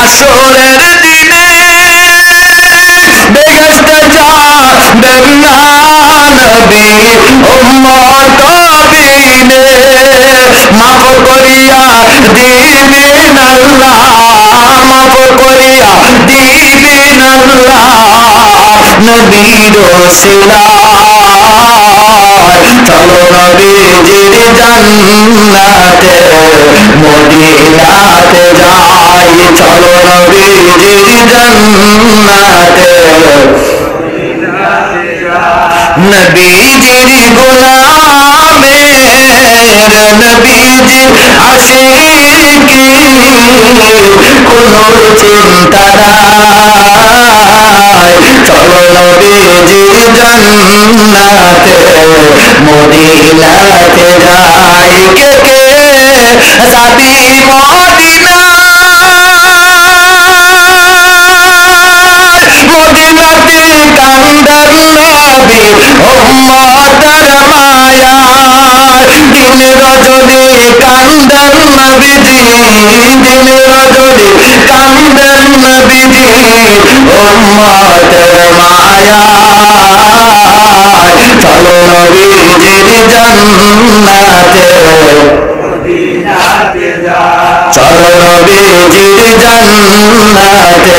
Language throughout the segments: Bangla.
হাসরের দিনে বেহেশতে যাবেন না নবী উম্মত বিনে মাফ করিয়া দিবেন আল্লাহ মাফ করিয়া দিবেন আল্লাহ নবীর ওসিলায় চলো নবীজির জান্নাতে মদিনাতে যাই চলো নবীজির জান্নাতে নবীজির গোলামের নবীজির আশিকি কোনো চিন্তা নাই চলো নবীজির জান্নাতে মদিনাতে যাই কে কে যাবি মদিনাতে কান্দার নবী উম্মতের মায়ায় দিন রজনী কান্দার নবীজি দিন রজনী কান্দার নবীজি উম্মতের মায়ায় চলো নবীজির জান্নাতে চলো নবীজির জান্নাতে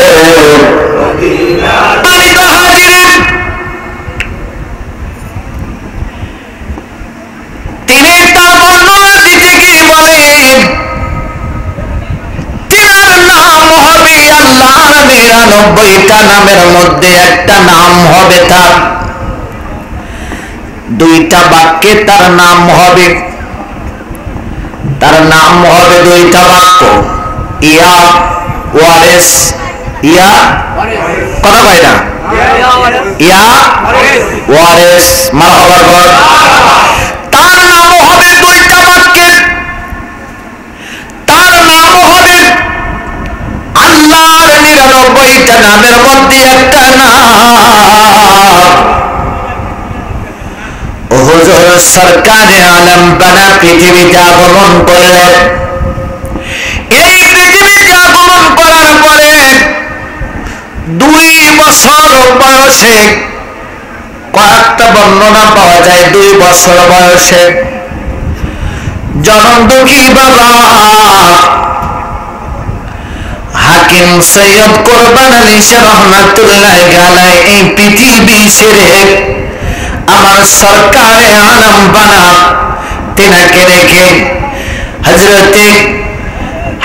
তিনি তার বর্ণনা দিতে গিয়ে বলেন তিনার নাম হবে আল্লাহর ৯৯টা নামের মধ্যে একটা নাম হবে তার দুইটা বাক্যে তার নাম হবে দুইটা বাক্য ইয়া ওয়ারেস ইয়া কথা কয় না ইয়া ওয়ারেস মারহাবা বল তার নাম হবে দুইটা বাক্যের তার নাম হবে আল্লাহর ৯৯টা নামের মধ্যে একটা নাম হুজুর সরকারে আলম বানা পৃথিবীতে আগমন করলেন এই পৃথিবীতে আগমন করার পরে 2 বছর বয়সে কয়েকটা বর্ণনা পাওয়া যায় 2 বছর বয়সে জনম দুঃখী বাবা হাকিম সৈয়দ কোরবান আলী শাহ রহমাতুল্লাহ আলাইহি এই পৃথিবী ছেড়ে আমার সরকারে আলম বানা তিনাকে রেখে হযরতে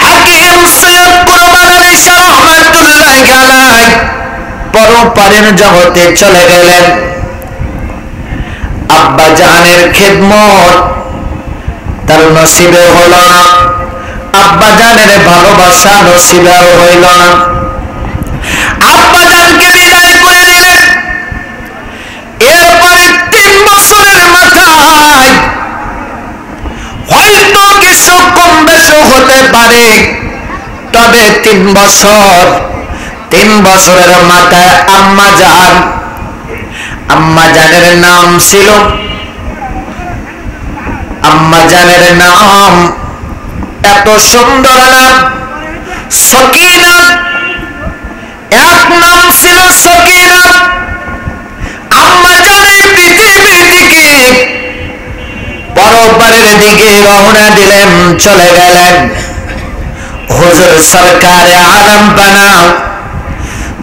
হাকিম সৈয়দ কোরবান আলী শাহ রহমাতুল্লাহ আলাইহি পরপারের জগতে চলে গেলেন আব্বা জানের খিদমত তার নসিবে হলো না আব্বা জানের ভালোবাসা নসিবে হইল না আব্বা জানকে বিদায় করে দিলেন এরপরে 3 বছরের মাথায় হয়তো কিছু কম বেশি হতে পারে তবে 3 বছরের মাথায় আম্মা জানের নাম ছিল আম্মা জানের নাম এত সুন্দর নাম সকিনা এক নাম ছিল সকিনা আম্মা জানের পৃথিবীর দিকে পরপারের দিকে রওনা দিলেন চলে গেলেন হুজুর সরকারে আলম বানা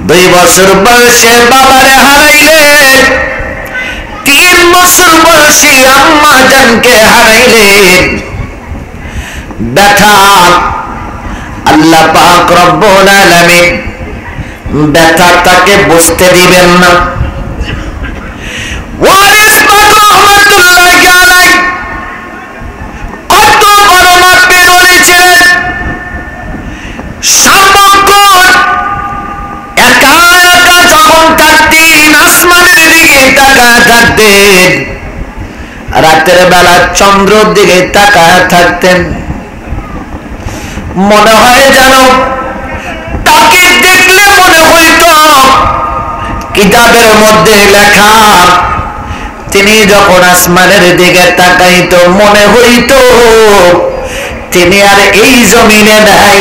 2 বছর বয়সে বাবারে হারাইলেন 3 বছর বয়সে আম্মা জানকে হারাইলেন ব্যথা আল্লাহ পাক রব্বুল আলামিন ব্যথা তাকে বুঝতে দিবেন না ওয়ারিস পাক রহমাতুল্লাহ আলাইহি কত বড় মাপের ওলি ছিলেন সার্বক্ষণ একা একা যখন থাকতেন আসমানের দিকে তাকায় থাকতেন রাতের বেলা চন্দ্রের দিকে তাকায় থাকতেন মনে হয় যেন তাকে দেখলে মনে হইতো কিতাবের মধ্যে লেখা তিনি যখন আসমানের দিকে তাকাইতো মনে হইতো তিনি আর এই জমিনে নাই,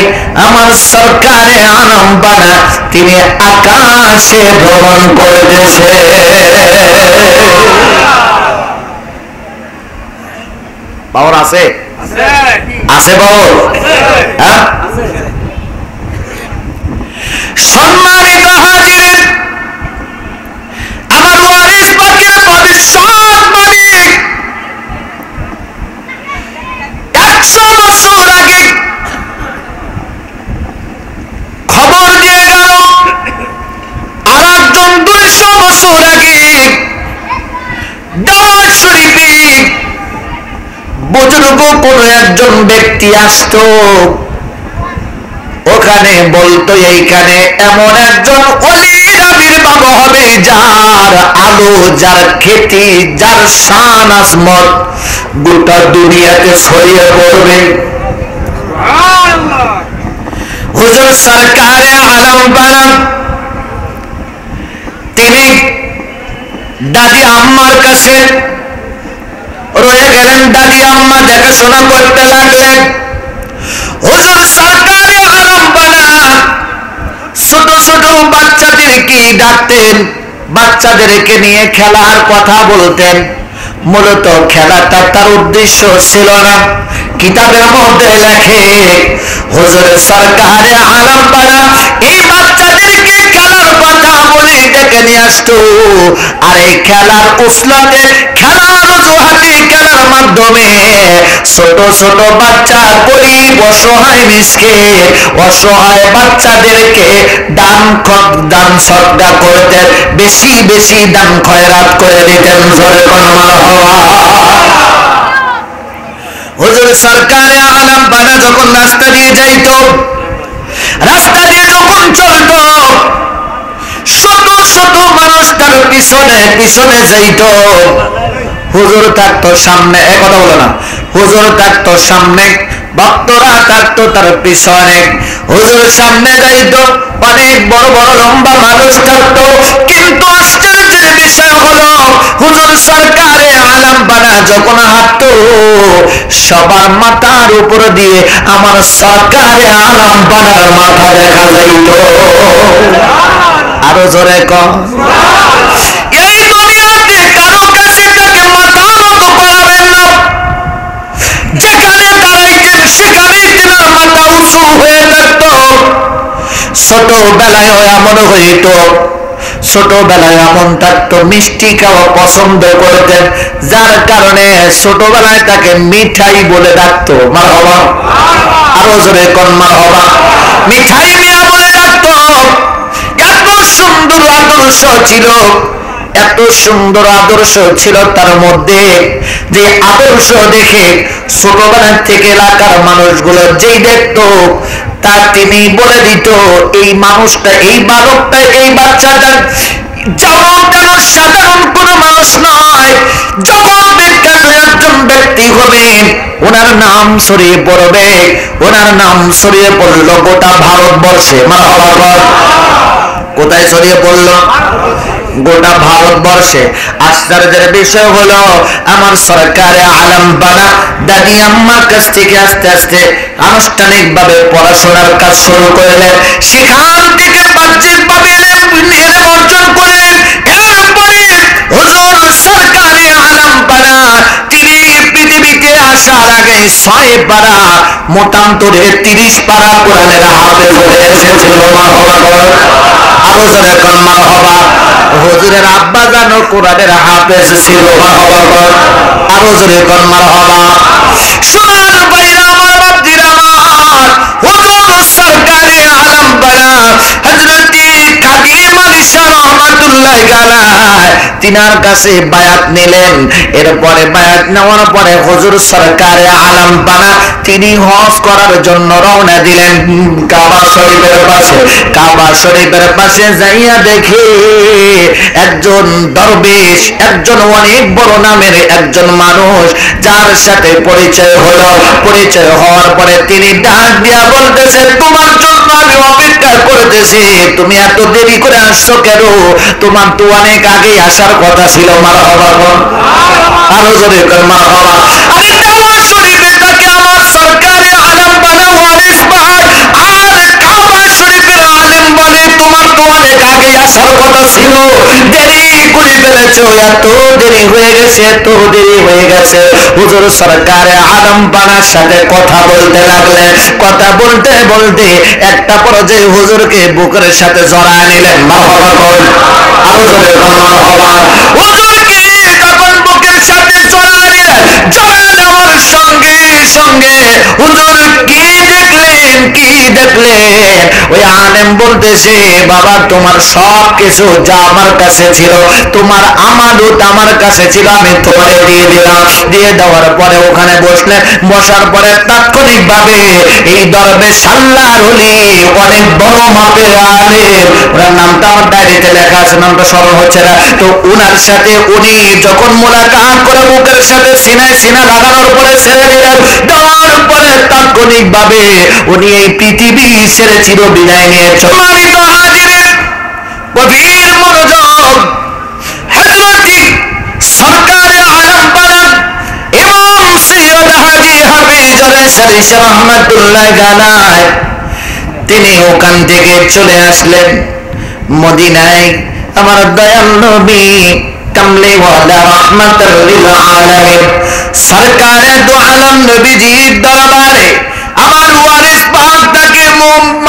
আমার সরকারে আলম বানা তিনি আকাশে ভ্রমণ করতেছে। পাওয়ার আছে আছে পাওয়ার, হ্যাঁ সম্মানিত হাজির, আমার ওয়ারিস পাকের ভবিষ্যৎবাণী 100 বছর আগে খবর দিয়ে গেল, আর একজন 200 বছর আগে দাওয়াত শরীফে বুজুর্গ কোন একজন ব্যক্তি আসতো, ওখানে বলতো এইখানে এমন একজন ওলির আবির্ভাব হবে যার আলো, যার খ্যাতি, যার শান আজমত গোটা দুনিয়াতে ছড়িয়ে পড়বে। হুজুর সরকারে আলম বানা তিনি দাদি আম্মার কাছে রয়ে গেলেন, দাদি আম্মা দেখাশোনা করতে লাগলেন। হুজুর সরকারে আলম বানা ছোট ছোট বাচ্চাদেরকে ডাকতেন, বাচ্চাদেরকে নিয়ে খেলার কথা বলতেন। মূলত খেলাটা তার উদ্দেশ্য ছিল না। কিতাবের মধ্যে লেখে হুজুর সরকারে আলম বানা এই বাচ্চাদেরকে খেলার কথা বলে ডেকে নিয়ে আসতো, আর এই খেলার উসলাতে, খেলার অজুহাতে, খেলার মাধ্যমে ছোট ছোট বাচ্চা, গরিব, অসহায়, মিসকিন, অসহায় বাচ্চাদেরকে দান সদকা করতেন, বেশি বেশি দান খয়রাত করে দিতেন। হুজুর সরকারে আলম বানা যখন রাস্তা দিয়ে যাইত, রাস্তা দিয়ে যখন চলত, শত শত মানুষ তার পিছনে পিছনে যাইত। হুজুর থাকতো সামনে, এ কথা বলো না, হুজুর থাকতো সামনে, ভক্তরা থাকতো তার পিছনে। হুজুর সামনে যাইত, অনেক বড় বড় লম্বা মানুষ থাকতো, কিন্তু আশ্চর্যের বিষয় হলো হুজুর সরকারে আলম বানা যখন হাঁটতো, সবার মাথার উপর দিয়ে আমার সরকারে আলম বানার মাথা দেখা যাইত। আরো জোরে কম। এই দুনিয়াতে কারো কাছে তাকে মাথা নত করাবেন না, যেখানে দাঁড়াইতেন সেখানে তেনার মাথা উঁচু হয়ে থাকত। ছোটবেলায় এমন হইত, ছোটবেলায় এমন থাকতো, মিষ্টি খাওয়া পছন্দ করতেন, যার কারণে ছোটবেলায় তাকে মিঠাই বলে ডাকতো। মারহাবা, আরো জোরে কোন মারহাবা। মিঠাই মিয়া বলে ডাকতো। এত সুন্দর আদর্শ ছিল, এত সুন্দর আদর্শ ছিল তার মধ্যে, যে আদর্শ দেখে ছোটবেলা থেকে এলাকার মানুষগুলো যেই দেখতো, তা তিনি বলে দিত এই মানুষটা, এই বালকটা, এই বাচ্চাটা যেমন তেন সাধারণ কোন মানুষ নয়, জগৎ বিখ্যাত একজন ব্যক্তি হবে, ওনার নাম ছড়িয়ে পড়বে। ওনার নাম ছড়িয়ে পড়লো গোটা ভারতবর্ষে। মারহাবা। কোথায় ছড়িয়ে পড়লো? গোটা ভারতবর্ষে। আশ্চর্যের বিষয় হলো আমার সরকারে আলম বানা দাদি আম্মার কাছ থেকে আস্তে আস্তে আনুষ্ঠানিক ভাবে পড়াশোনার কাজ শুরু করলেন। সেখান থেকে বাহ্যিকভাবে এলেম অর্জন করলেন। এরপরে হুজুর সরকারে আলম বানা তিনি পৃথিবীতে আসার আগে 6 পারা, মোটামুটি 30 পারা কোরআনের হাফেজ হয়ে এসেছিল। আরো জোরে কোন মারহাবা। হুজুরের আব্বা জানো কোরআনের হাফেজ ছিল। আরো জোরে কোন মারহাবা। সোনার বাইরা আমার, বাপজিরা আমার, হুজুর সরকারে আলম বানা হযরতে কাজী মালিশা রহমাতুল্লাহ আলাইহি তিনার কাছে বায়াত নিলেন। এরপরে বায়াত নেওয়ার পরে হুজুর সরকারে আলম বানা তিনি হজ করার জন্য রওনা দিলেন কাবা শরীফের পাশে। কাবা শরীফের পাশে যাইয়া দেখে একজন দরবেশ, একজন অনেক বড় নামের একজন মানুষ, যার সাথে পরিচয় হলো। পরিচয় হওয়ার পরে তিনি ডাক দিয়া বলতেছে, তোমার জন্য আমি অপেক্ষা করতেছি, তুমি এত দেরি করে আসছো কেন? তোমার তো অনেক আগে আসার কথা ছিল। মারহাবা। আরো জোরে মারহাবা। আরে দাওয়াত শরীফে তাকে আমার সরকারে ছিল, দেরি করে ফেলেছ, এত দেরি হয়ে গেছে, এত দেরি হয়ে গেছে। হুজুর সরকারে আলম বানার সাথে কথা বলতে লাগলেন। কথা বলতে বলতে একটা পর্যায়ে হুজুরকে বুকের সাথে জড়ায় নিলেন। মারহাবা বল, আরো জোরে বল মারহাবা। হুজুরকে যখন বুকের সাথে জড়ায় নিলেন, জড়ায় নেওয়ার সঙ্গে সঙ্গে হুজুর কি দেখলেন, কি দেখলেন? ওই আলেম বলতেছে, বাবা তোমার সব কিছু যা আমার কাছে ছিল, তোমার আমানত আমার কাছে ছিল, আমি তোমারে দিয়ে দিলাম। দিয়ে দেওয়ার পরে ওখানে বসলেন। বসার পরে তাৎক্ষণিক ভাবে এই দরবেশ আল্লাহর ওলি, অনেক বড় মাপের আলেম, ওনার নামটা আমার ডায়েরিতে লেখা আছে, নামটা স্মরণ হচ্ছে না। তো উনার সাথে উনি যখন মোলাকাত করে বুকের সাথে সিনায় সিনা লাগানোর পরে ছেড়ে দিলেন, দেওয়ার পরে তাৎক্ষণিক ভাবে উনি এই পৃথিবী ছেড়ে চির বিদায় নিয়ে সম্মানিত হাজির, গভীর মনোযোগ, হযরতি সরকারে আলম বানান ইমাম সৈয়দ হাজী হাফিজ আলাইহিস রাহমাতুল্লাহ আলাইহি, তিনি ওখান থেকে চলে আসলেন মদিনায়। আমার দয়াল নবী কামলিওয়ালা রাহমাতুল লিল আলামিন সরকারে দু আলম নবীজির দরবারে আমার ওয়ারিস পাকটাকে,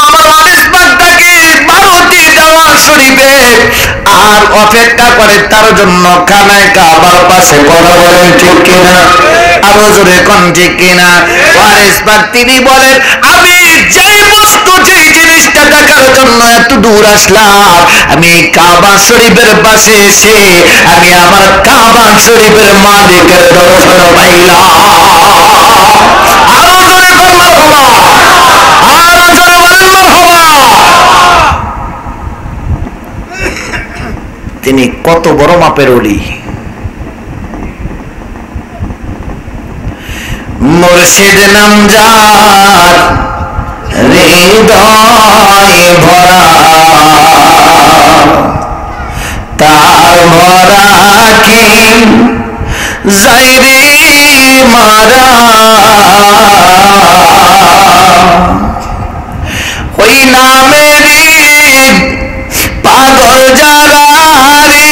আমার ওয়ারিস পাকটাকে ভারতে যাওয়া শরীফে আর অপেক্ষা করে তার জন্য খানায় কাবার পাশে। কথা বলেন ঠিক কিনা? আরো জোরে কোন ঠিক কিনা? ওয়ারিস পাক তিনি বলেন, আমি যেই বস্তু, যেই জিনিসটা দেখার জন্য এত দূর আসলাম, আমি কাবা শরীফের পাশে এসে আমি আমার কাবা শরীফের মালিকের দর্শন পাইলাম। আরো জোরে কোন মারহাবা, আরো জোরে বলেন মারহাবা। তিনি কত বড় মাপের ওলি! মুর্শিদ নামজার হৃদয় ভরা, তার ভরা কি যাইরে মারা, ওই নামেরই পাগল যারা রে,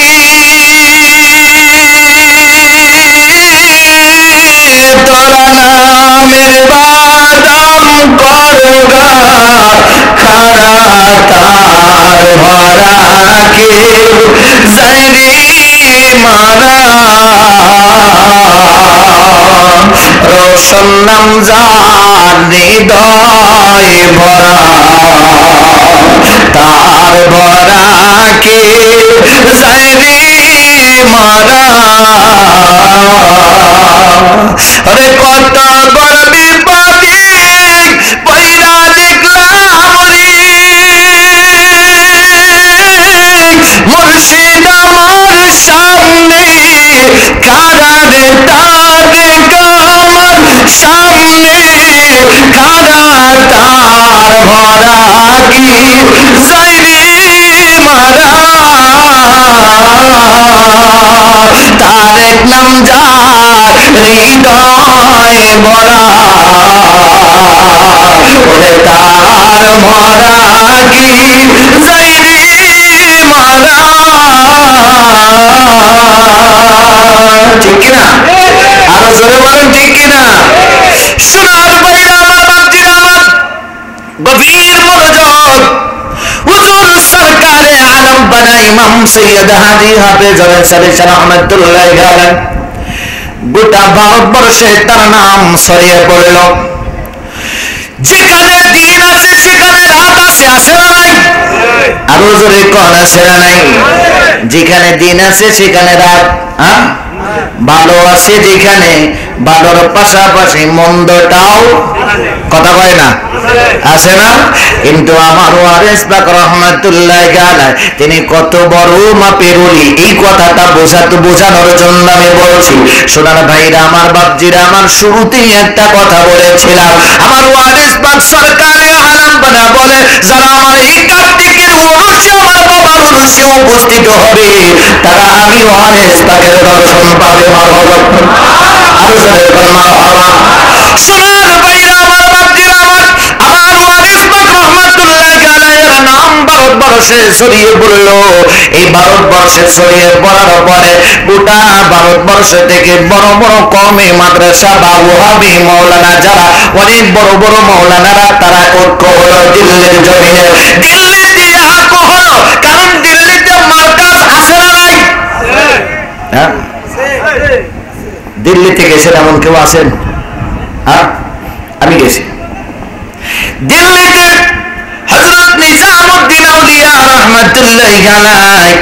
তোরা নামের বাদাম করগা খারা, তার ভরা কে যাইরে মারা, রোশন নামজার হৃদয় ভরা, তার ভরা কে যাইরে মারা। আরে কত বড় বিপদে পয়রা দেখলাম রে, মুর্শিদ আমার সামনে কারারে, তারে আমার সামনে কারা, তার ভরা কি যাইরে মারা, তারেক নামজার হৃদয় ভরা, ওরে তার ভরা কি যাইরে মারা। ঠিক কিনা? আরো জোরে বলেন ঠিক কিনা? সোনার বাইরা আমার, বাপজিরা আমার, গভীর মনোযোগ। হুজুর সরকারে আলম বানা ইমাম সৈয়দ হাজী হাফিজ আলাইহিস রাহমাতুল্লাহ আলাইহি, গোটা ভারতবর্ষে তার নাম ছড়িয়ে পড়ল। যেখানে দিন আছে সেখানে রাত আছে, আছে না নাই? আরো জোরে কোন আছে না নাই? যেখানে দিন আছে সেখানে রাত, ভালো আছে যেখানে, ভালোর পাশাপাশি মন্দটাও, কথা কয় না, আছে না? কিন্তু আমার ওয়ারিস পাক রাহমাতুল্লাহ আলাইহি তিনি কত বড় মাপের ওলি, এই কথাটা বোঝানোর জন্য আমি বলছি। সোনার ভাইরা আমার, বাপজিরা আমার, শুরুতেই একটা কথা বলেছিলাম, আমার ওয়ারিস পাক সরকারে আলম বানা বলে, যারা আমার এই কার্তিকের উরুসে, আমার বাবার উরুসে উপস্থিত হবে, তারা আমি ওয়ারিস পাকের দর্শন পাবে। মারহাবা, আরো জোরে বল মারহাবা। সোনার ভাইরা আমার, বাপজিরা আমার, আমার ওয়ারিস পাক রাহমাতুল্লাহ আলাইহির নাম ভারতবর্ষ ভারতবর্ষে ছড়িয়ে পড়ল। এই ভারতবর্ষে ছড়িয়ে পড়ার পরে গোটা ভারতবর্ষ থেকে বড় বড় কওমি মাদ্রাসা বা ওহাবি মাওলানা যারা অনেক বড় বড় মাওলানারা তারা ঐক্য হলো দিল্লির জমিনে। দিল্লিতে ঐক্য হলো, কারণ দিল্লিতে মার্কাজ আছে না নাই? হ্যাঁ, দিল্লি থেকে গেছেন এমন কেউ আছেন? হ্যাঁ, আমি গেছি দিল্লিতে। হযরত নিজামউদ্দিন আউলিয়া রাহমাতুল্লাহি আলাইহি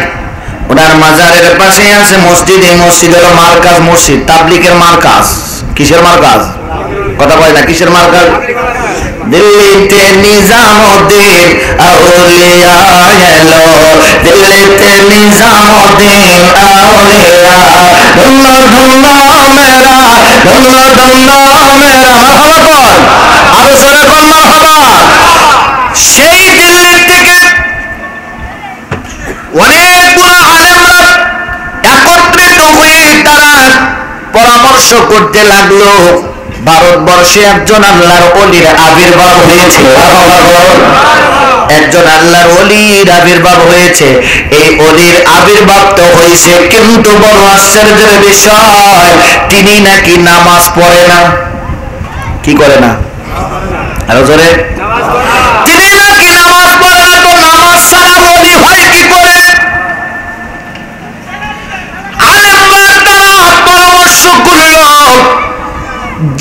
ওনার মাজারের পাশে আছে মসজিদ। এই মসজিদ হলো মার্কাজ মসজিদ, তাবলীগের মার্কাজ। কিসের মার্কাজ? কথা বলে না, কিসের মার্কাজ? দিল্লিতে নিজামউদ্দিন আউলিয়া এলো, দিল্লিতে নিজামউদ্দিন আউলিয়া, ধন্য ধন্য মেরা, ধন্য ধন্য মেরা। মারহাবা কর, আরো জোরে কর মারহাবা। সেই দিল্লি থেকে অনেকগুলো আলেমরা একত্রিত হয়ে তারা পরামর্শ করতে লাগলো। ভারতবর্ষে একজন আল্লাহর ওলির আবির্ভাব হয়েছে, একজন আল্লাহর ওলির আবির্ভাব হয়েছে। এই ওলির আবির্ভাব তো হয়েছে, কিন্তু বড় আশ্চর্যের বিষয় তিনি নাকি নামাজ পড়ে না। কি করে না? আরো জোরে। তিনি নাকি নামাজ পড়ে না। তো নামাজ ছাড়া ওলি হয় কি করে? আলেমরা তারা পরামর্শ করল,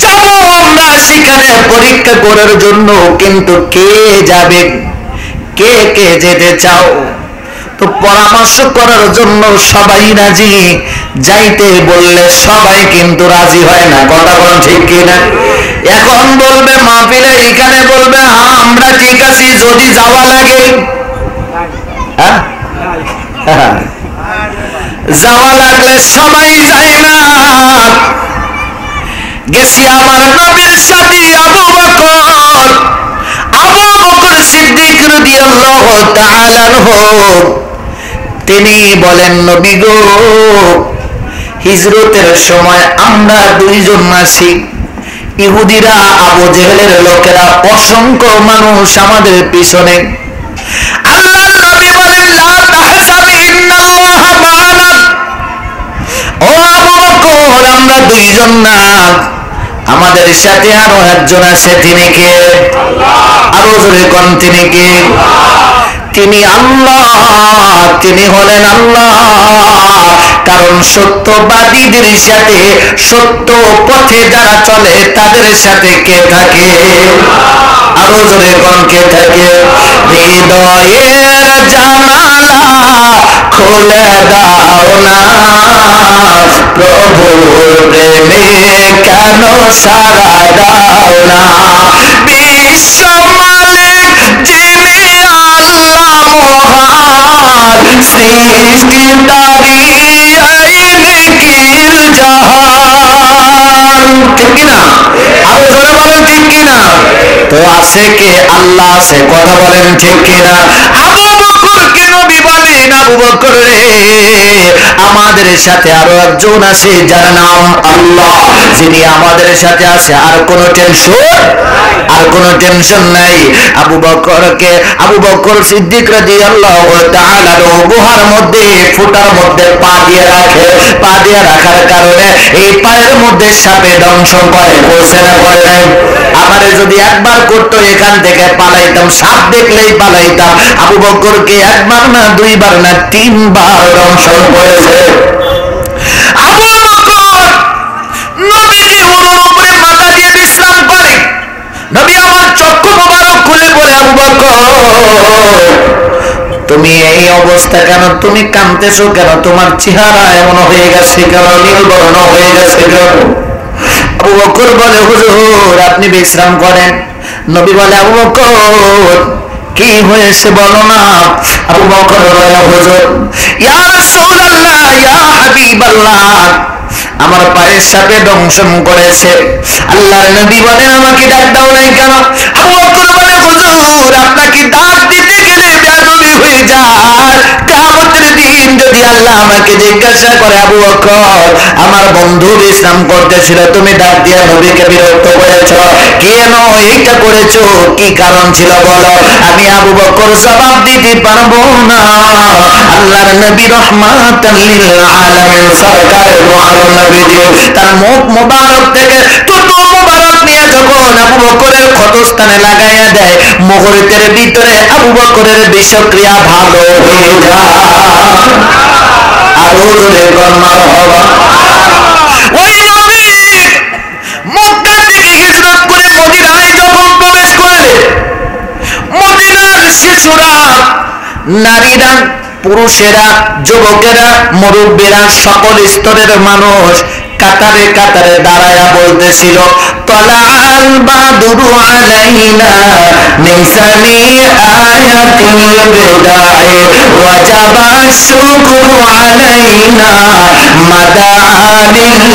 যাব আমরা সেখানে পরীক্ষা করার জন্য, কিন্তু কে যাবে, কে কে যেতে চাও? তো পরামর্শ করার জন্য সবাই রাজি, যাইতে বললে সবাই কিন্তু রাজি হয় না। কথা বলেন ঠিক কিনা? এখন বলবে মাহফিলে এখানে বলবে আমরা ঠিক আছি, যদি যাওয়া লাগে যাওয়া লাগলে সবাই যায় না। গেছি আমার নবীর সাথে আবু বকর, আবু বকর সিদ্দিক রাদিয়াল্লাহু তাআলা আনহু। তিনি বলেন, নবী গো, হিজরতের সময় আমরা দুইজন আছি। ইহুদিরা, আবু জেহেলের লোকেরা, অসংখ্য মানুষ আমাদের পিছনে। আল্লাহর নবী বলেন, লা তাহজাবি ইন্নাল্লাহা মা'ানা। ও আবু বকর, আমরা দুইজন না, আমাদের সাথে আরো একজন আছে। তিনি কে? আল্লাহ। আরো জোরে কোন তিনি কে? তিনি আল্লাহ, তিনি হলেন আল্লাহ। কারণ সত্যবাদীদের সাথে, সত্য পথে যারা চলে তাদের সাথে কে থাকে? আরো জোরে কোন কে থাকে? হৃদয়ের জানালা খুলে দাও না, প্রভুর প্রেমে কেন সারা দাও না। বিশ্ব মালিক যিনি আল্লাহ মহান, সৃষ্টিকারী এই নিখিল জাহান। ঠিক কিনা? আরো জোরে বলেন ঠিক কিনা? তো আছে কে? আল্লাহ আছে। কথা বলেন ঠিক কিনা? আবু বকরকে নবী বলেন, আবু বকর রে, আমাদের সাথে আরো একজন আছে যার নাম আল্লাহ, যিনি আমাদের সাথে আছে। আর কোনো টেনশন, আর কোনো টেনশন নাই। আবু বকরকে, আবু বকর সিদ্দিক রাদিয়াল্লাহু তাআলা গুহার মধ্যে, ফুটার মধ্যে পা দিয়ে রাখে। পা দিয়ে রাখার কারণে এই পায়ের মধ্যে সাপে দংশন করে। বলছে না করে নাই? আমারে যদি একবার করতো এখান থেকে পালাইতাম, সাপ দেখলেই পালাইতাম। আবু বকরকে একবার না, দুইবার না, তিনবার দংশন করেছে। আবু বকর নবীজি উরুর উপরে মাথা দিয়ে বিশ্রাম করে। নবী আমার চক্ষু মোবারক খুলে বলে, আবু বকর, তুমি এই অবস্থা কেন? তুমি কাঁদতেছো কেন? তোমার চেহারা এমন হয়ে গেছে কেন? নীল বর্ণ হয়ে গেছে কেন? আবু বকর বলে, হুজুর আপনি বিশ্রাম করেন। নবী বলে, আবু বকর কি হয়েছে বলো না। আবু বকর বলে, হুজুর, ইয়া রাসূলুল্লাহ, ইয়া হাবিবাল্লাহ, আমার পায়ের সাথে দংশন করেছে। আল্লাহর নবী বলেন, আমাকে ডাক দাও নাই কেন? আবু বকর বলে, হুজুর আপনাকে ডাক দিতে গেলে বেয়াদবি হয়ে যায়। কিয়ামতের দিন যদি আল্লাহ আমাকে জিজ্ঞাসা জিজ্ঞাসা করে, আবু বকর, আমার বন্ধু বিশ্রাম করতেছিল, তুমি ডাক দিয়া নবীকে বিরক্ত করেছ, কেন এইটা করেছো, কি কারণ ছিল বলো। আমি আবু বকর জবাব দিতে পারবো না। আল্লাহর নবী রহমাতাল লিল আলামিন সরকার দোয়ার নবীজি তার মুখ মোবারক থেকে টুটু মোবারক নিয়ে যখন আবু বকরের ক্ষতস্থানে লাগাইয়া দেয়, মুহূর্তের ভিতরে আবু বকরের বিষক্রিয়া ভালো হয়ে যায়। আরো জোরে কন্যা হবা। ওই নবী মক্কা থেকে হিজরত করে মদিনায় যখন প্রবেশ করলেন, মদিনার শিশুরা, নারীরা, পুরুষেরা, যুবকেরা, মুরব্বীরা, সকল স্তরের মানুষ কাতারে কাতারে দাঁড়ায়া বলতেছিল, তলাআল বাদরু আলাইনা মিন সানিআয়াতিল বিদাই ওয়াজাবা শুকরু আলাইনা মাদালিল্লাহি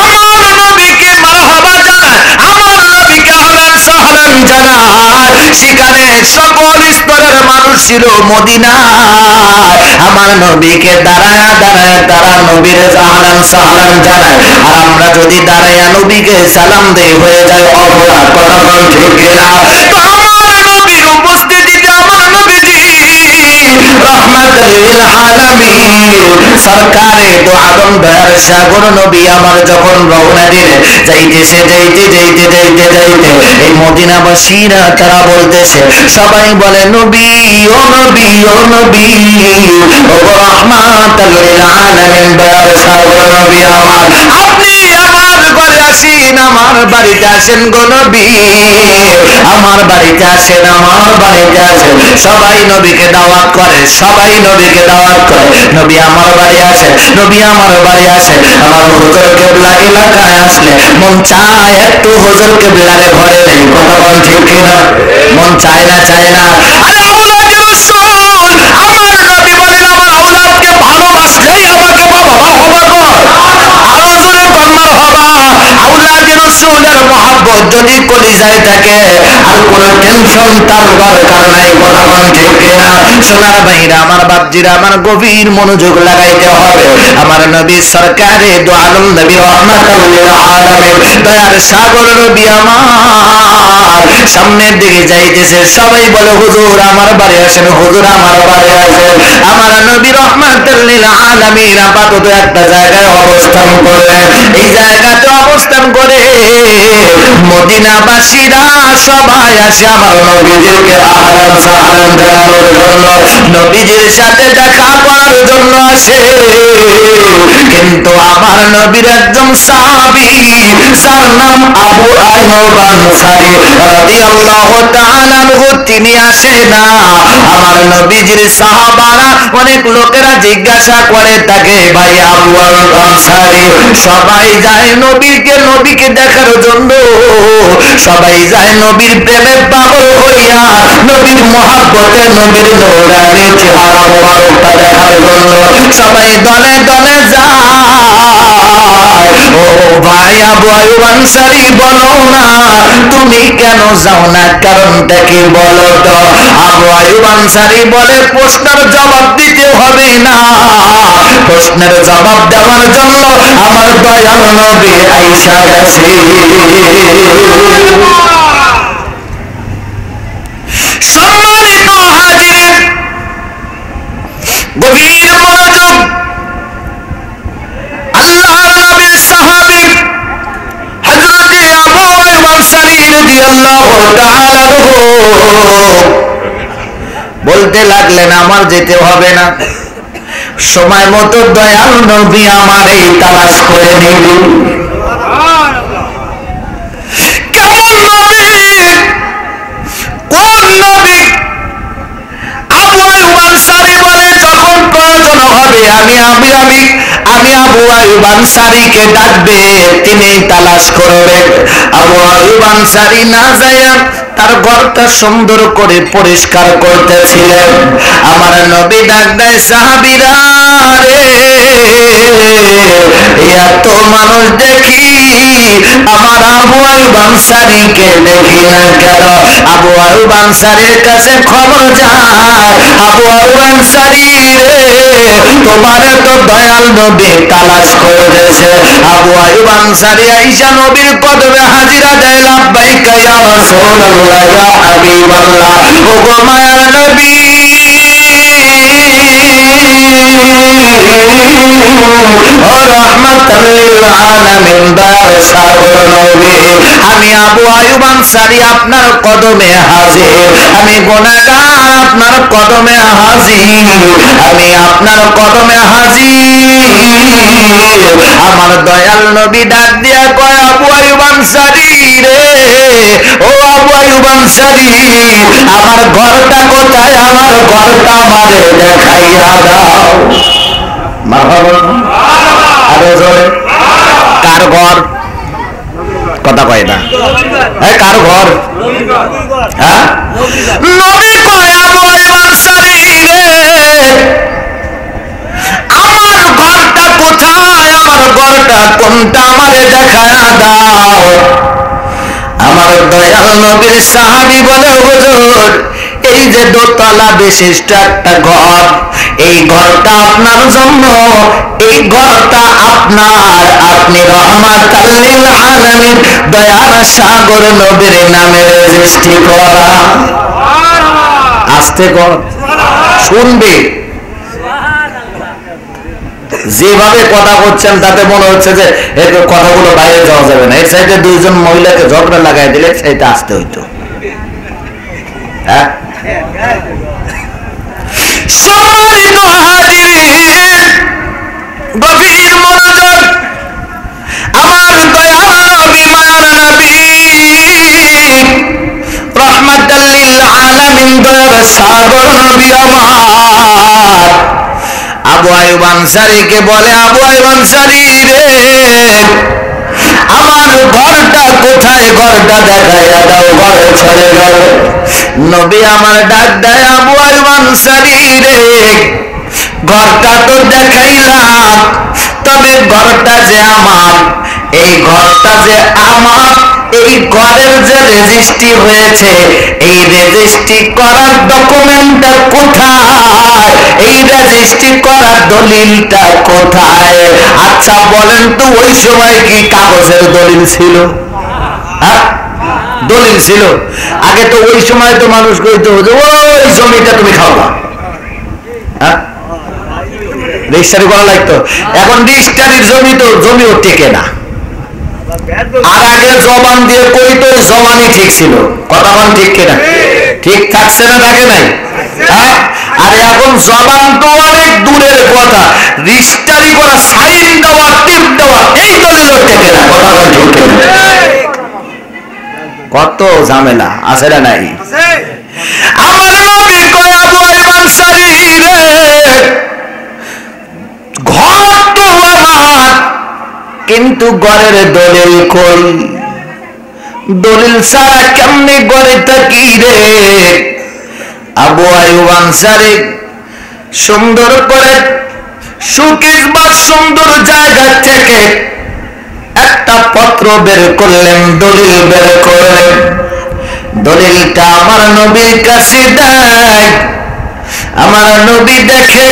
আমার নবীকে মারহাবা জানান, আমার নবীকে আহলান সাহলান জানান। সেখানে সকল স্তরের মানুষ ছিল মদিনায়। আমার নবীকে দাঁড়ায়া দাঁড়ায় তারা নবীর আহলান সাহলান জানায়। আর আমরা যদি দাঁড়ায়া নবীকে সালাম দেই হয়ে যায় অপরাধ। কথা বল ঠিক কিনা? তো আমার নবীর উপস্থিতিতে আমার নবীজি রহমাতুল লিল আলামিন সরকারে দো আলম দয়ার সাগর নবী আমার যখন রওনা দিলেন, যাইতেছে এই মদিনাবাসীরা তারা বলতেছে, সবাই বলে নবী ও নবী ও নবী ও রহমাতুল লিল আলামিন দয়ার সাগর নবী আমার, আপনি আমার ঘরে আসেন, আমার বাড়িতে আসেন গো নবী, আমার বাড়িতে আসেন, আমার বাড়িতে আসেন। সবাই নবীকে দাওয়াত করে, সবাই নবীকে দাওয়াত করে, নবী আমার বাড়ি আসে, নবী আমার বাড়ি আসে। আমার হুজুর কেবলা এলাকায় আসলে মন চায় একটু হুজুর কেবলারে ঘরে নেই। কথা বল ঠিক কিনা? মন চায় না, চায় না? আরে আওলাদে রাসূল, আমার নবী বলেন, আমার আওলাদকে ভালোবাসলেই আমাকে বাবা হবা গো। আরো জোরে কন্মার হবা। আওলাদে রাসূলের মহব্বত যদি কলিজায় থাকে আর কোনো টেনশন তার দরকার নাই। কথা বল ঠিক কিনা? সোনার ভাইরা, আমার বাপজিরা, আমার গভীর মনোযোগ লাগাইতে হবে। আমার নবী সরকারে দো আলম নবী রহমাতুল লিল আলামিন দয়ার সাগর নবী আমার সামনের দিকে যাইতেছে। সবাই বলে হুজুর আমার বাড়ি আসেন, হুজুর আমার বাড়ি আসেন। আমার নবী রহমাতুল লিল আলামিন আপাতত একটা জায়গায় অবস্থান করলেন। এই জায়গাতে অবস্থান করে মদিনাবাসীরা সবাই আসে আমার নবীজিকে আহলান সাহলান জানানোর জন্য, নবীজির সাথে দেখা করার জন্য আসে। কিন্তু আমার নবীর একজন সাহাবী, যার নাম আবু আইয়ুব আনসারী রাদিয়াল্লাহু তাআলা আনহু, তিনি আসে না। আমার নবীজির সাহাবারা অনেক লোকেরা জিজ্ঞাসা করে তাকে, ভাই আবু আইয়ুব আনসারী, সবাই যায় নবীকে দেখার জন্য, সবাই যায় নবীর প্রেমে পাগল হইয়া, নবীর মহব্বতে, নবীর নূরানি চেহারা মোবারকটা দেখার জন্য সবাই দলে দলে যায়। ও ভাই আবু আইয়ুব আনসারী, বলো না তুমি কেন যাও না, কারণটা কি বলো তো? আবু আইয়ুব আনসারী বলে, প্রশ্নের জবাব দিতে হবে না, প্রশ্নের জবাব দেওয়ার জন্য আমার দয়াল নবী আইসা গেছে। সম্মানিত হাজির, গভীর মনোযোগ। আল্লাহর নবীর সাহাবী হযরতে আবু আইয়ুব আনসারী রাদিয়াল্লাহু তাআলা আনহু বলতে লাগলেন, আমার যেতে হবে না, সময় মতো দয়াল নবী আমার এই তালাশ করে নিবি। কেমন নবী, কোন নবী? আবু আইয়ুব আনসারী বলে, যখন প্রয়োজন হবে আমি আবু আইয়ুব আনসারীকে ডাকবে, তিনি তালাশ করবেন। আবু আইয়ুব আনসারী না যায়া তার ঘরটা সুন্দর করে পরিষ্কার করতেছিলেন। আমার নবী ডাক দেয়, সাহাবীরা রে, এত মানুষ দেখি আমার আবু আইয়ুব আনসারীকে দেখি না কেন? আবু আইয়ুব আনসারীর কাছে খবর যায়, আবু আইয়ুব আনসারী রে, তোমার তো দয়াল নবী তালাশ করেছে। আবু আইয়ুব আনসারী আয়েশা নবীর কদমে হাজিরা দেয়, লাব্বাইক ইয়া রাসূলুল্লাহ ইয়া হাবিবাল্লাহ, ও গো মায়ার নবী, আমি আবু আইয়ুব আনসারী আপনার কদমে হাজির, আমি গুনাহগার আপনার কদমে হাজির, আমি আপনার কদমে হাজির। আমার দয়াল নবী ডাক দিয়া কয়, আবু আইয়ুব আনসারী রে, ও আবু আইয়ুব আনসারী, আমার ঘরটা কোথায়? আমার ঘরটা আমারে দেখাইয়া দাও। আরো জোরে, কার ঘর? কথা কয় না, কার ঘর? হ্যাঁ, নবী কয়, আবু আইয়ুব আনসারী রে, আমার ঘরটা কোথায়? আমার ঘরটা কোনটা? আমারে দেখায়া দাও। আমার দয়াল নবীর সাহাবী বলে, হুজুর, এই যে দোতলা বিশিষ্ট একটা ঘর, এই ঘরটা আপনার জন্য, এই ঘরটা আপনার, আপনি রহমাতাল লিল আলামিন দয়ার সাগর নবীর নামে রেজিস্ট্রি করা। আস্তে কর, শুনবে। যেভাবে কথা করছেন তাতে মনে হচ্ছে যে এই কথাগুলো বাইরে যাওয়া যাবে না। এর সাইডে দুইজন মহিলাকে ঝগড়া লাগাই দিলে সেটা আসতে হইতো। হ্যাঁ, সম্মানিত হাজিরিন, গভীর মনোযোগ। আমার দয়াল নবী, মায়ার নবী, রহমাতাল লিল আলামিন দয়ার সাগর নবী আমার আবু আইয়ুব আনসারীকে বলে, আবু আইয়ুব আনসারী রে, আমার ঘরটা কোথায়? ঘরটা দেখাইয়া দাও। ঘরে চলে গেল। নবী আমার ডাক দেয়, আবু আইয়ুব আনসারী রে, ঘরটা তো দেখাইলাম, তবে ঘরটা যে আমার, এই ঘরটা যে আমার, এই ঘরের যে রেজিস্ট্রি হয়েছে, এই রেজিস্ট্রি করার ডকুমেন্টটা কোথায়? এই রেজিস্ট্রি করার দলিলটা কোথায়? আচ্ছা বলেন তো, ওই সময় কি কাগজের দলিল ছিল? হ্যাঁ, দলিল ছিল। আগে তো ওই সময় তো মানুষ কইতো যে ওই জমিটা তুমি খাওয়া, হ্যাঁ, রেজিস্ট্রি করা লাগতো। এখন রেজিস্ট্রির জমি তো জমিও টেকে না। আর আগে জবান দিয়ে কইতো, জবানই ঠিক ছিল। কথা বল ঠিক কিনা? ঠিক থাকছে না, থাকে নাই? হ্যাঁ, আর এখন জবান তো অনেক দূরের কথা, রেজিস্ট্রি করা, সাইন দেওয়া, টিপ দেওয়া, এই দলিলও টেকে না। কথা বল ঠিক কিনা? কত ঝামেলা আছে না নাই? আমার নবী কয়, আবু আইয়ুব আনসারী রে, ঘর তো আমার, কিন্তু ঘরের দলিল কই? দলিল ছাড়া কেমনে ঘরে থাকি রে? আবু আইয়ুব আনসারী সুন্দর করে সুকেশ বা সুন্দর জায়গা থেকে একটা পত্র বের করলেন, দলিল বের করলেন। দলিলটা আমার নবীর কাছে দেয়। আমার নবী দেখে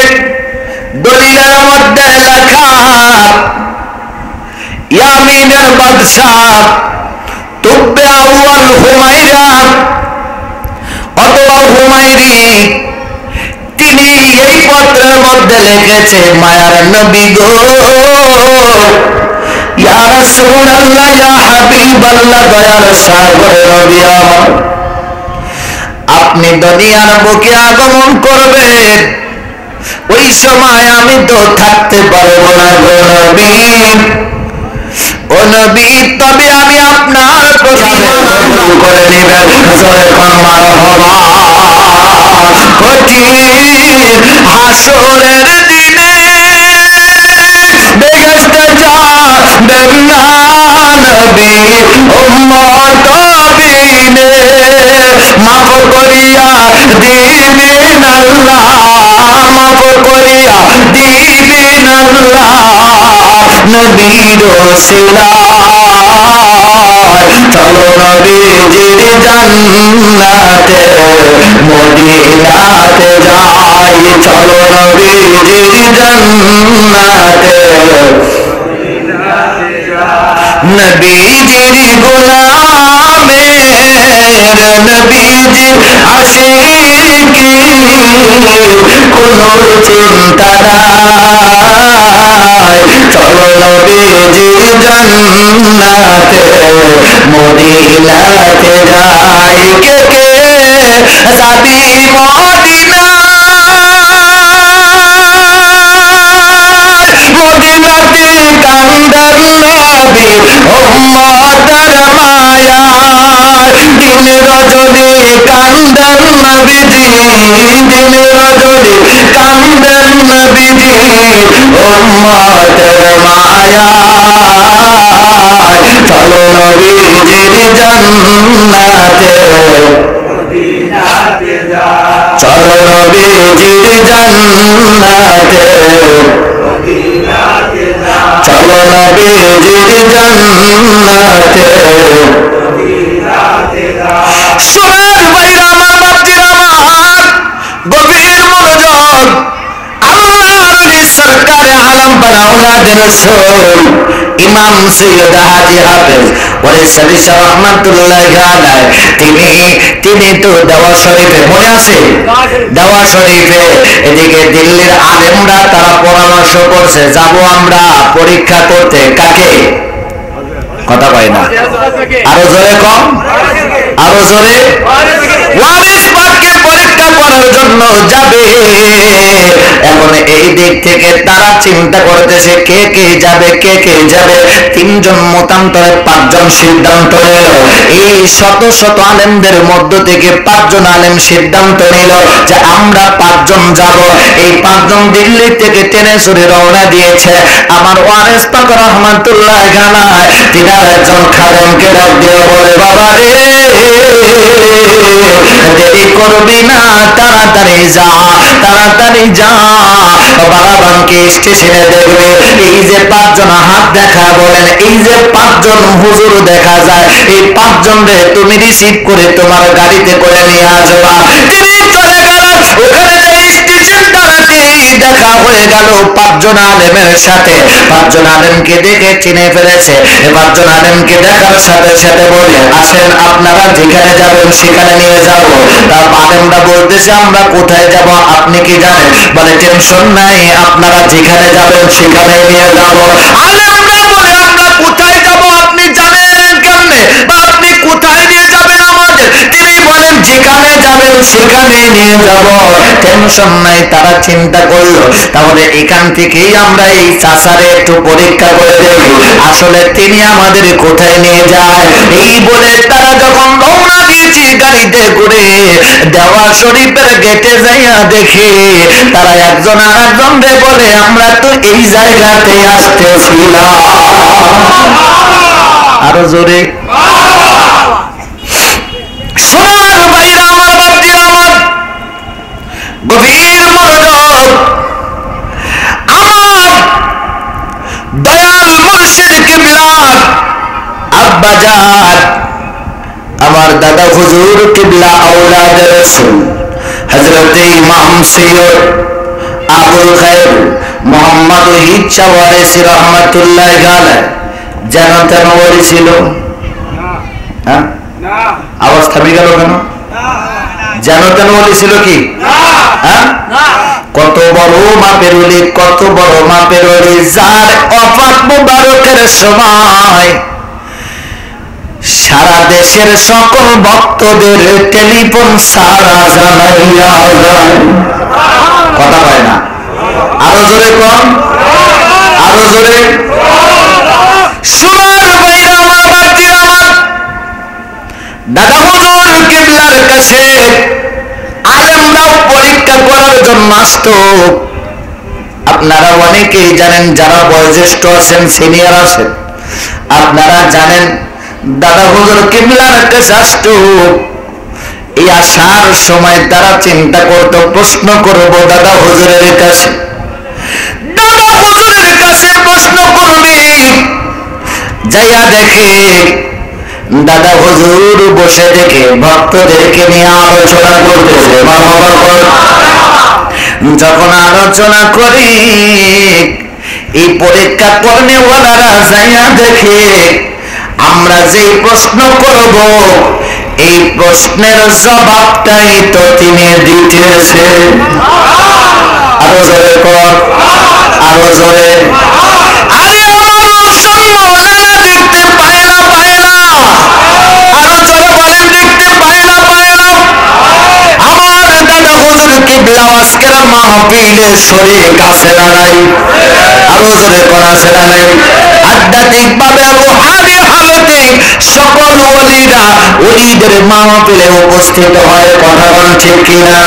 দলিলের মধ্যে লেখা, ইয়ামিনের বাদশাহ তুব্বে আউয়াল হুমায়রা অথবা হুমায়রি, তিনি এই পত্রের মধ্যে লিখেছে, মায়ার নবী গো, ইয়া রাসূলুল্লাহ, ইয়া হাবিবাল্লাহ, দয়ার সাগর নবী আমার, আপনি দুনিয়ার বুকে আগমন করবেন, ওই সময় আমি তো থাকতে পারবো না গো নবী। ও নবী, তবে আমি আপনার প্রতি কবুল করে নেবেন। জয় মারহাবা। কঠিন হাসরের দিনে বেহেশতে যাবেন না নবী, উম্মত বিনে মাফ করিয়া দিবেন আল্লাহ, মাফ করিয়া দিবেন আল্লাহ, নবীর ওসিলা চলো নবীজির জান্নাতে মদিনাতে যাই, চলো নবীজির জান্নাতে নবীজির গোলামের নবীজির আশিকি কোনো চিন্তা নাই, চলো নবীজির জান্নাতে মদিনাতে যাই। কে কে যাবি মদিনাতে কান্দার নবী উম্মতের মায়ায়, দিন রজনী কান্দার নবীজি, দিন রজনী কান্দার নবীজি উম্মতের মায়ায়, চলো নবীজির জান্নাতে চলো নবীজির জান্নাতে চলো নবীজির জান্নাতে। সোনার ভাইরা আমার, বাপজিরা আমার, গভীর মনোযোগ। আল্লাহর ওলি সরকারে আলম বানাউলাদের রাসূল ইমাম সৈয়দ হাজী হাফেজ ওরে শরীফ রহমাতুল্লাহ আলাইহি তিনি তো দেওয়া শরীফে, মনে আছে দেওয়া শরীফে, এদিকে দিল্লির আলেমরা তারা পরামর্শ করছে যাব আমরা পরীক্ষা করতে। কাকে? কথা কয় না, আরো জোরে কম, আরো জোরে। ওয়ারিস পাককে পরীক্ষা করার জন্য যাবে। এখন এই দিক থেকে তারা চিন্তা করতেছে কে কে যাবে, কে কে যাবে। তিনজন মতান্তরে পাঁচজন সিদ্ধান্ত নিল। এই শত শত আলেমদের মধ্য থেকে পাঁচজন আলেম সিদ্ধান্ত নিল যে আমরা পাঁচজন যাব। এই পাঁচজন দিল্লি থেকে টেনে চড়ে রওনা দিয়েছে। আমার ওয়ারিস পাক রহমাতুল্লাহ আলাইহি তিনার একজন খাদেমকে ডাক দিয়ে বলে, বাবা রে দেরি করবি না, তাড়াতাড়ি যা, তাড়াতাড়ি যা, বাবাকে স্টেশনে দেখবে। এই যে পাঁচজন হাত দেখা বলেন, এই যে পাঁচজন হুজুর দেখা যায়, এই পাঁচজন রে তুমি রিসিভ করে তোমার গাড়িতে করে নিয়ে আসবা। তিনি চলে গেল ওখানে যে স্টেশন দাঁড়াতেই দেখা হয়ে গেল পাঁচজন আলেমের সাথে। পাঁচজন আলেমকে দেখে চিনে ফেলেছে। পাঁচজন আলেমকে দেখার সাথে সাথে বলে, আসেন আপনারা যেখানে যাবেন সেখানে নিয়ে যাব। তার আলেমরা বলতেছে আমরা কোথায় যাব আপনি কি জানেন? বলে টেনশন নাই, আপনারা যেখানে যাবেন সেখানে নিয়ে যাব। আলেমরা বলে আমরা কোথায় যাব আপনি জানেন কেমনে, বা আপনি কোথায় নিয়ে যাবেন আমাদের? তিনি বলেন যেখানে যাবেন সেখানে নিয়ে যাব। টেনশন নাই। তারা চিন্তা করলো তাহলে এখান থেকেই আমরা এই চাচারে একটু পরীক্ষা করে দেখি আসলে তিনি আমাদের কোথায় নিয়ে যায়। এই বলে তারা যখন রওনা দিয়েছে গাড়িতে করে, দেওয়া শরীফের গেটে যাইয়া দেখে তারা একজন আর একজন রে বলে আমরা তো এই জায়গাতে আসতেছিলাম। আরো জোরে। সোনার ভাইরা আমার, বাপজিরা আমার, গভীর মনোযোগ। আমার দয়াল মুর্শিদ কিবলা আব্বাজান, আমার দাদা হুজুর কিবলা আওলাদ রাসূল হযরত ইমাম সৈয়দ আবুল খায়র মোহাম্মদ ওহীদ শাহ ওয়ারিসি রহমাতুল্লাহ আলাইহি যেন তেন ওলি ছিল। হ্যাঁ, আওয়াজ থামে গেল কেন? যেন তেন ওলি ছিল কি? হ্যাঁ, কত বড় মাপের ওলি, কত বড় মাপের ওলি, যার ওফাত মুবারকের সময় সারা দেশের সকল ভক্তদের টেলিফোন সারা জানাইয়া যায়। কথা হয় না, আরো জোরে কম, আরো জোরে। সোনার ভাইরা আমার, বাপজিরা আমার, দাদা হুজুর কিবলার কাছে আলেমরাও পরীক্ষা করার জন্য আসতো। আপনারা অনেকেই জানেন, যারা বয়োজ্যেষ্ঠ আছেন, সিনিয়র আছেন, আপনারা জানেন দাদা হুজুর কিবলার কাছে আসতো। এই আসার সময় তারা চিন্তা করতো প্রশ্ন করব দাদা হুজুরের কাছে। দাদা হুজুরের কাছে প্রশ্ন করবে যাইয়া দেখে দাদা হুজুর বসে দেখে ভক্তদেরকে নিয়ে আলোচনা করতেছে। যখন আলোচনা করি এই পরীক্ষা কর্মেওয়ালারা যাইয়া দেখে আমরা যে প্রশ্ন করব এই প্রশ্নের জবাবটাই তো তিনি দিতেছে। আরো জোরে কর, আরো জোরে। আরে আমার মুসলমানেরা দেখতে পায় না, পায় না? আরো জোরে বলেন, দেখতে পায় না, পায় না? আমার দাদা হুজুর কিবলা আজকের মাহফিলে শরীক আছে না নাই? আরো জোরে কর, আছে না নাই? আধ্যাত্মিক ভাবে রূহানি হালতে সকল ওলিরা ওলিদের মাহফিলে উপস্থিত হয়। কথা বল ঠিক কিনা?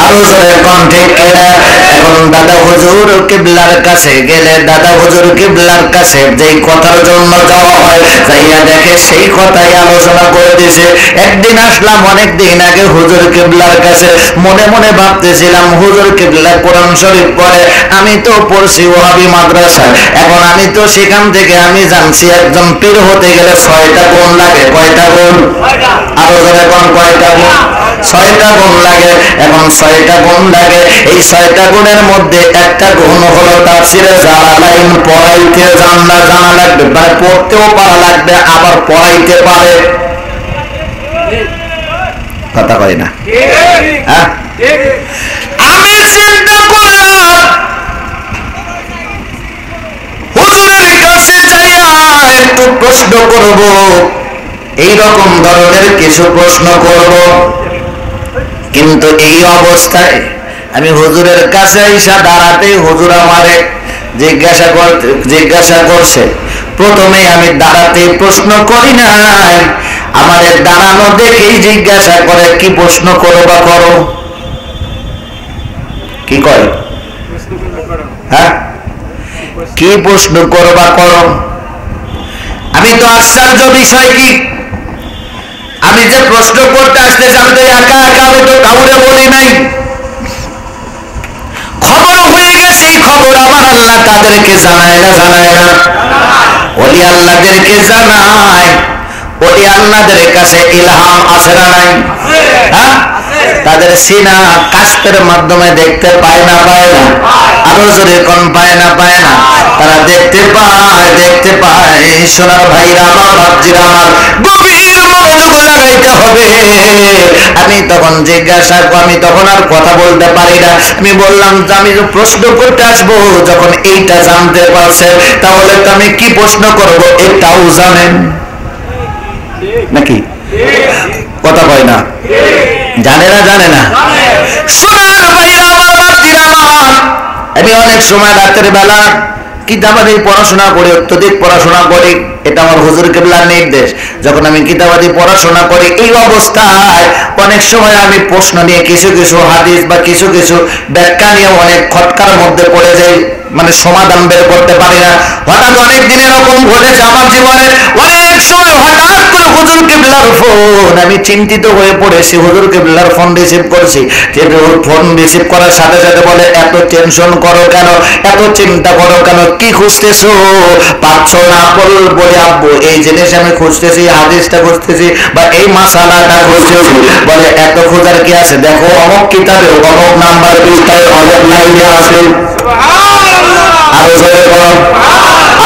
আরো জোরে কোন ঠিক কিনা? এখন দাদা হুজুর কিবলার কাছে গেলে দাদা হুজুর কিবলার কাছে যেই কথার জন্য যাওয়া হয়, যাইয়া দেখে সেই কথাই আলোচনা করে দিছে। একদিন আসলাম অনেক দিন আগে হুজুর কিবলার কাছে, মনে মনে ভাবতেছিলাম হুজুর কিবলা কোরআন শরীফ পড়ে, আমি তো পড়ছি ওহাবি মাদ্রাসায়। এখন আমি তো সেখান থেকে আমি জানছি একজন পীর হতে গেলে 6টা গুণ লাগে। কয়টা গুণ? আরো জোরে কোন কয়টা গুণ? 6টা গুণ লাগে। এখন 6টা গুণ লাগে, এই 6টা গুণের মধ্যে একটা গুণ হলো তাফসীরে জালালাইন পড়াইতে জানা লাগবে, মানে পড়তেও পারা লাগবে, আবার পড়াইতে পারে। কথা কয় না? হ্যাঁ, আমি চিন্তা করলাম হুজুরের কাছে যাইয়া একটু প্রশ্ন করব, এইরকম ধরনের কিছু প্রশ্ন করব। কিন্তু এই অবস্থায় আমি হুজুরের কাছে এসে দাঁড়াতে হুজুর আমারে জিজ্ঞাসা করছে। প্রথমে আমি দাঁড়াতে প্রশ্ন করি নাই, আমারে দাঁড়ানো দেখেই জিজ্ঞাসা করে কি প্রশ্ন করো বা করো। কি করে? হ্যাঁ, কি প্রশ্ন করো বা করো। আমি তো আশ্চর্য বিষয় কি, আমি যে প্রশ্ন করতে আসতেছি আমি তো একা একা, আমি তো কাউরে বলি নাই। খবর হয়ে গেছে, এই খবর আমার আল্লাহ তাদেরকে জানায় না? জানায় না? ওলি আল্লাহদেরকে জানায়। ওলি আল্লাহদের কাছে ইলহাম আছে না নাই? হ্যাঁ, তাদের সিনা কাশফের মাধ্যমে দেখতে পায় না, পায় না? আরো জোরে কোন পায় না, পায় না? তারা দেখতে পায়, দেখতে পায়। সোনার ভাইরা আমার, বাপজিরা আমার, গভীর মনোযোগ লাগাইতে হবে। আমি তখন জিজ্ঞাসা, আমি তখন আর কথা বলতে পারি না। আমি বললাম যে আমি প্রশ্ন করতে আসবো, যখন এইটা জানতে পারছে তাহলে তো আমি কি প্রশ্ন করব এটাও জানেন নাকি? কথা কয় না? জানে না? জানে না? সোনার ভাইরা আমার, বাপজিরা আমার, আমি অনেক সময় রাতের বেলা কিতাবাদি পড়াশোনা করি, অত্যধিক পড়াশোনা করি। এটা আমার হুজুর কিবলার নির্দেশ। যখন আমি কিতাবাদি পড়াশোনা করি এই অবস্থায় অনেক সময় আমি প্রশ্ন নিয়ে কিছু কিছু হাদিস বা কিছু কিছু ব্যাখ্যা নিয়ে অনেক খটকার মধ্যে পড়ে যাই, মানে সমাধান বের করতে পারি না। হঠাৎ অনেক দিন এরকম ঘটেছে আমার জীবনে, অনেক সময় হঠাৎ করে হুজুর কিবলার ফোন, আমি চিন্তিত হয়ে পড়েছি। হুজুর কিবলার ফোন রিসিভ করছি, ফোন রিসিভ করার সাথে সাথে বলে এত টেনশন করো কেন, এত চিন্তা করো কেন, কি খুঁজতেছো, পাচ্ছ না? বলে আব্বু এই জিনিস আমি খুঁজতেছি, হাদিসটা খুঁজতেছি বা এই মাসালাটা খুঁজতেছি। বলে এত খোঁজার কি আছে, দেখো অমুক কিতাবে অমুক নাম্বার পৃষ্ঠায় অমুক লাইনে আছে। আরো জোরে বল,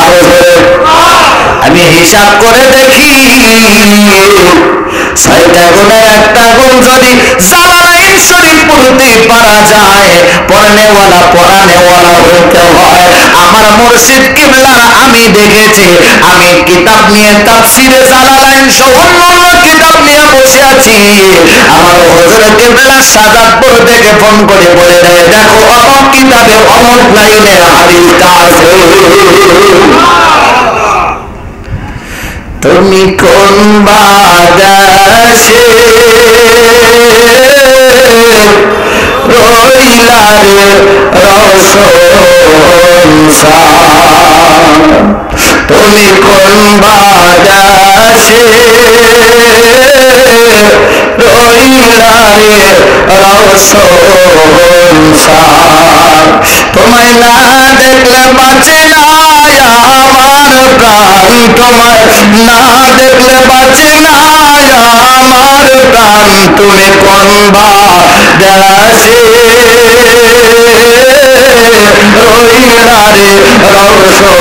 আরো জোরে। আমি হিসাব করে দেখি 6টা গুণের একটা গুণ যদি জালালাইন শরীফ পড়তে পারা যায়, পড়নেওয়ালা পড়ানেওয়ালা হইতে হয়। আমার মুর্শিদ কিবলার আমি দেখেছি, আমি কিতাব নিয়ে তাফসীরে জালালাইন সহ অন্যান্য কিতাব নিয়ে বসে আছি, আমার হুজুর কিবলা সাজাদপুর থেকে ফোন করে বলে দেয় দেখো অমুক কিতাবে অমুক লাইনে হাদিসটা আছে। তুমি কোন বাদেশে রইলা রে রওশন, তুমি কোন বাদেশে রইলা রে রওশন, তোমায় না দেখলে বাঁচে না আমার প্রাণ, তোমায় না দেখলে বাঁচি না আমার প্রাণ, তুমি কোন বাদেশে রইলা রে রওশন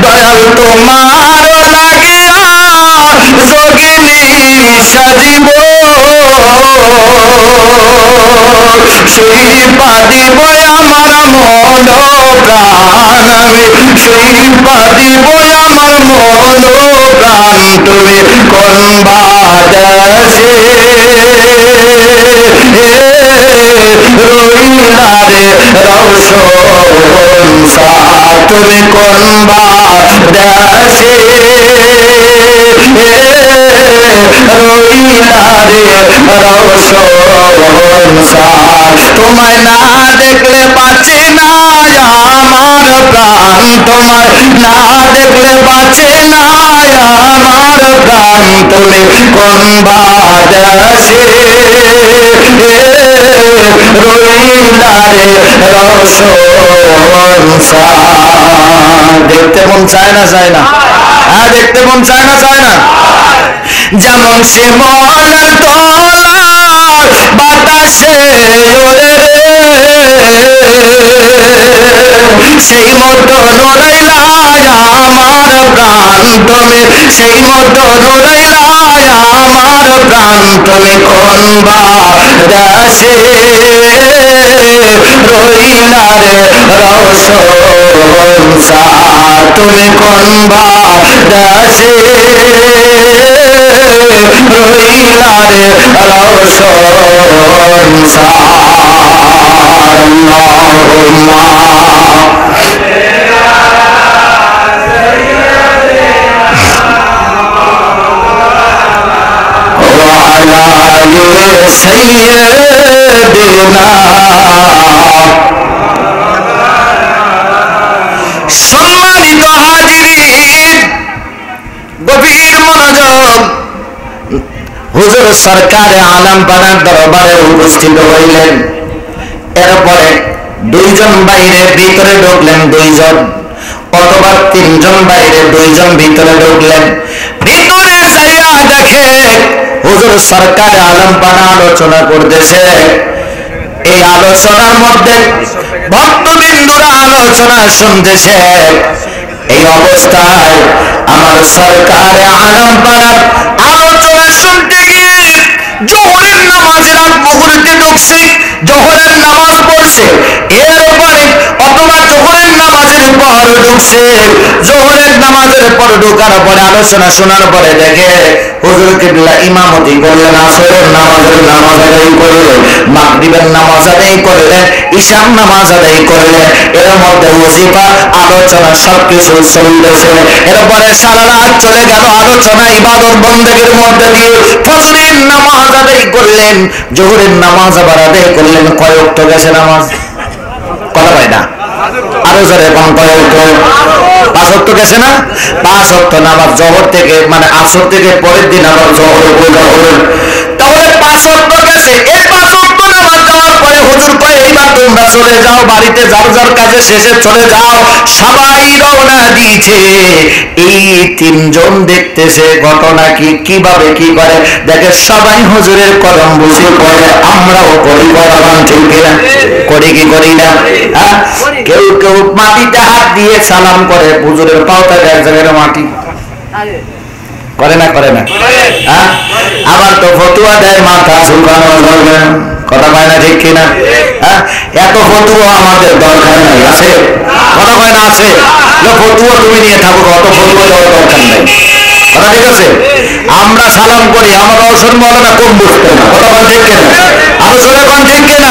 দয়াল তোমার লাগিয়া যোগিনী সাজিব সেই পাদিব আমার মন প্রাণ, আমি সেই পাদিব আমার মন প্রাণ, তুমি কোন বাদেশে রইলা রে রওশন তুমি কোন বাদেশে রইলা রে রওশন তোমায় না দেখলে বাঁচে না আমার প্রাণ, তোমায় না দেখলে বাঁচে না আমার প্রাণ, তুমি কোন বাদেশে রইলা রে রওশন দেখতে মন চায় না চায় না? হ্যাঁ দেখতে মন চায় না চায় না? যেমন সে মনের তলার বাতাসে ওরে সেই মতো নড়াইলা আমার প্রাণ, তুমি সেই মতো নড়াইলা আমার প্রাণ, তুমি কোন বাদেশে রইলা রে রওশন তুমি কোন বাদেশে রইলা রে রওশন আল্লাহুম্মা সাইয়্যিদিনা সম্মানিত হাজিরিন গভীর মনোযোগ হুজুর সরকারে আলম বানার দরবারে উপস্থিত হইলেন। এরপরে দুইজন বাইরে ভিতরে ঢুকলেন, দুইজন অথবা তিনজন বাইরে দুইজন ভিতরে ঢুকলেন। ভিতরে যাইয়া দেখে হুজুর সরকারে আলম বানা আলোচনা করতেছে। এই আলোচনার মধ্যে ভক্তবিন্দুরা আলোচনা শুনতেছে। এই অবস্থায় আমার সরকারে আলম বানার আলোচনা শুনতে গিয়ে জোহরের নামাজের আগ মুহূর্তে ঢুকছে, জোহরের নামাজ পড়ছে, এরপরে অথবা জোহরের নামাজের পর ঢুকছে। জোহরের নামাজের পর ঢোকার পরে আলোচনা শোনার পরে দেখে হুজুর কিবলা ইমামতি করলেন, আসরের নামাজের নামাজ আদায় করলেন, মাগরিবের নামাজ আদায় করলেন, ঈশার নামাজ আদায় করলেন। এর মধ্যে ওয়াজিফা আলোচনা সবকিছু চলতেছে। এরপরে সারা রাত চলে গেল আলোচনা ইবাদত বন্দেগীর মধ্যে দিয়ে। ফজরের নামাজ আদায় করলেন, জোহরের নামাজ আবার আদায় করলেন। কয় ওয়াক্ত গেছে নামাজ? কথা হয় না, আরো জোরে কোন কয় ওয়াক্ত? 5 ওয়াক্ত গেছে না? 5 ওয়াক্ত নামাজ জোহর থেকে মানে আসর থেকে পরের দিন আবার জোহরে পড়া হলো। তাহলে 5 ওয়াক্ত গেছে। এই 5 ওয়াক্ত নামাজ যাওয়ার পরে হুজুর কয় এইবার তোমরা চলে যাও বাড়িতে, যার যার কাজে শেষে চলে যাও। সবাই রওনা দিয়েছে। এই তিনজন দেখতেছে ঘটনা কি কিভাবে কি করে। দেখে সবাই হুজুরের কদম বুঝে পড়ে। আমরাও করি বরাবর, ঠিক কিনা? করি কি করি না? হ্যাঁ, কেউ কেউ মাটিতে হাত দিয়ে সালাম করে, হুজুরের পাওটা এক জায়গায় মাটি করে না করে না? হ্যাঁ, আবার তো ফতুয়া দেয় মাথা ঝুঁকানো যাবে, কথা কয় না, ঠিক কিনা? হ্যাঁ, এত ফতুয়া আমাদের দরকার নাই, আছে? কথা কয় না, আছে? ফতুয়া তুমি নিয়ে থাকো, অত ফতুয়া দেওয়ার দরকার নাই, কথা ঠিক আছে? আমরা সালাম করি, আমরা অসন বলো না, কম বুঝতে না, কথা কয় ঠিক কিনা? আরো জোরে কোন ঠিক কিনা?